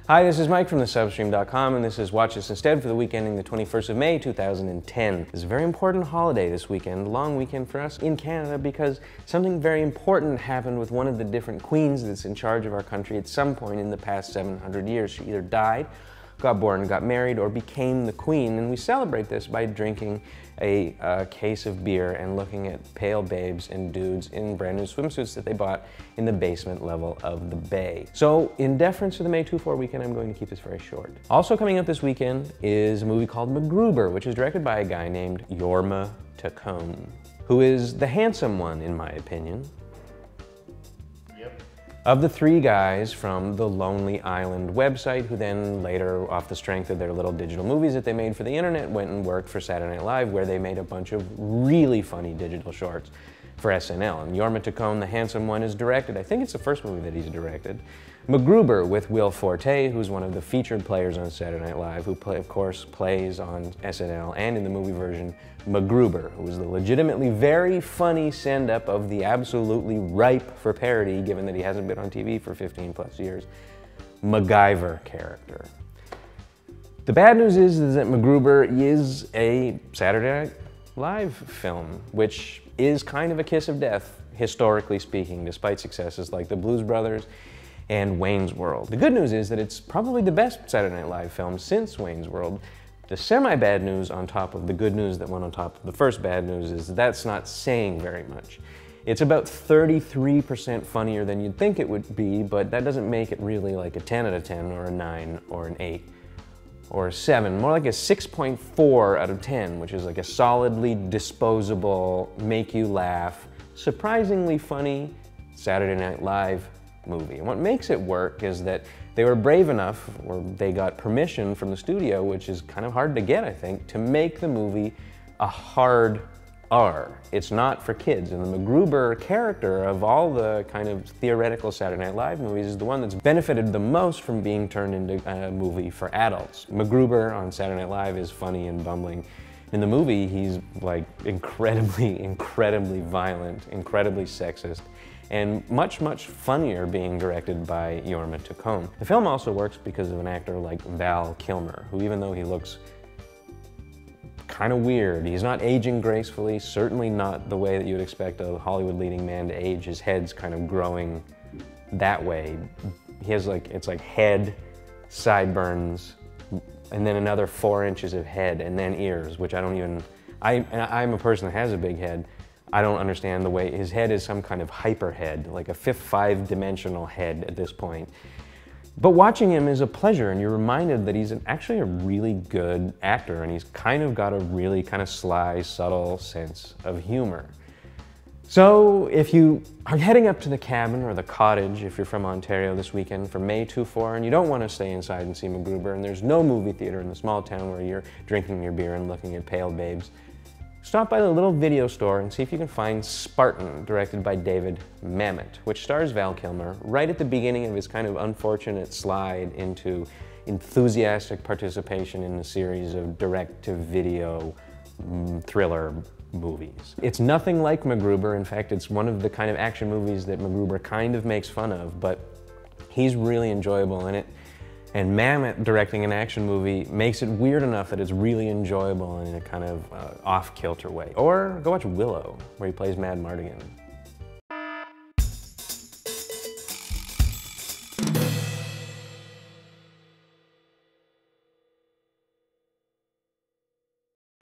Hi, this is Mike from thesubstream.com, and this is Watch This Instead for the week ending the 21st of May, 2010. It's a very important holiday this weekend, long weekend for us in Canada, because something very important happened with one of the different queens that's in charge of our country at some point in the past 700 years. She either died, got born, got married, or became the queen, and we celebrate this by drinking a case of beer and looking at pale babes and dudes in brand new swimsuits that they bought in the basement level of the Bay. So in deference to the May 24 weekend, I'm going to keep this very short. Also coming up this weekend is a movie called MacGruber, which is directed by a guy named Jorma Taccone, who is the handsome one, in my opinion. Of the three guys from the Lonely Island website, who then later, off the strength of their little digital movies that they made for the internet, went and worked for Saturday Night Live, where they made a bunch of really funny digital shorts for SNL. And Jorma Taccone, the handsome one, is directed, I think it's the first movie that he's directed, MacGruber, with Will Forte, who's one of the featured players on Saturday Night Live, who of course plays on SNL and in the movie version MacGruber, who was the legitimately very funny send-up of the absolutely ripe for parody, given that he hasn't been on TV for 15 plus years, MacGyver character. The bad news is that MacGruber is a Saturday Night Live film, which is kind of a kiss of death, historically speaking, despite successes like The Blues Brothers and Wayne's World. The good news is that it's probably the best Saturday Night Live film since Wayne's World. The semi-bad news on top of the good news that went on top of the first bad news is that's not saying very much. It's about 33% funnier than you'd think it would be, but that doesn't make it really like a 10 out of 10 or a 9 or an 8 or a 7, more like a 6.4 out of 10, which is like a solidly disposable, make you laugh, surprisingly funny Saturday Night Live movie. And what makes it work is that they were brave enough, or they got permission from the studio, which is kind of hard to get, I think, to make the movie a hard R. It's not for kids, and the MacGruber character of all the kind of theoretical Saturday Night Live movies is the one that's benefited the most from being turned into a movie for adults. MacGruber on Saturday Night Live is funny and bumbling. In the movie, he's like incredibly violent, incredibly sexist, and much funnier being directed by Jorma Taccone. The film also works because of an actor like Val Kilmer, who, even though he looks kind of weird, he's not aging gracefully, certainly not the way that you would expect a Hollywood leading man to age. His head's kind of growing that way. He has it's like head, sideburns, and then another 4 inches of head, and then ears, which I don't even, I'm a person that has a big head. I don't understand the way, his head is some kind of hyper head, like a fifth 5-dimensional head at this point. But watching him is a pleasure, and you're reminded that he's actually a really good actor, and he's kind of got a really kind of sly, subtle sense of humor. So if you are heading up to the cabin or the cottage, if you're from Ontario this weekend for May 24, and you don't want to stay inside and see MacGruber, and there's no movie theater in the small town where you're drinking your beer and looking at pale babes, stop by the little video store and see if you can find Spartan, directed by David Mamet, which stars Val Kilmer right at the beginning of his kind of unfortunate slide into enthusiastic participation in a series of direct-to-video thriller movies. It's nothing like MacGruber. In fact, it's one of the kind of action movies that MacGruber kind of makes fun of, but he's really enjoyable in it. And Mamet directing an action movie makes it weird enough that it's really enjoyable in a kind of off-kilter way. Or go watch Willow, where he plays Mad Mardigan.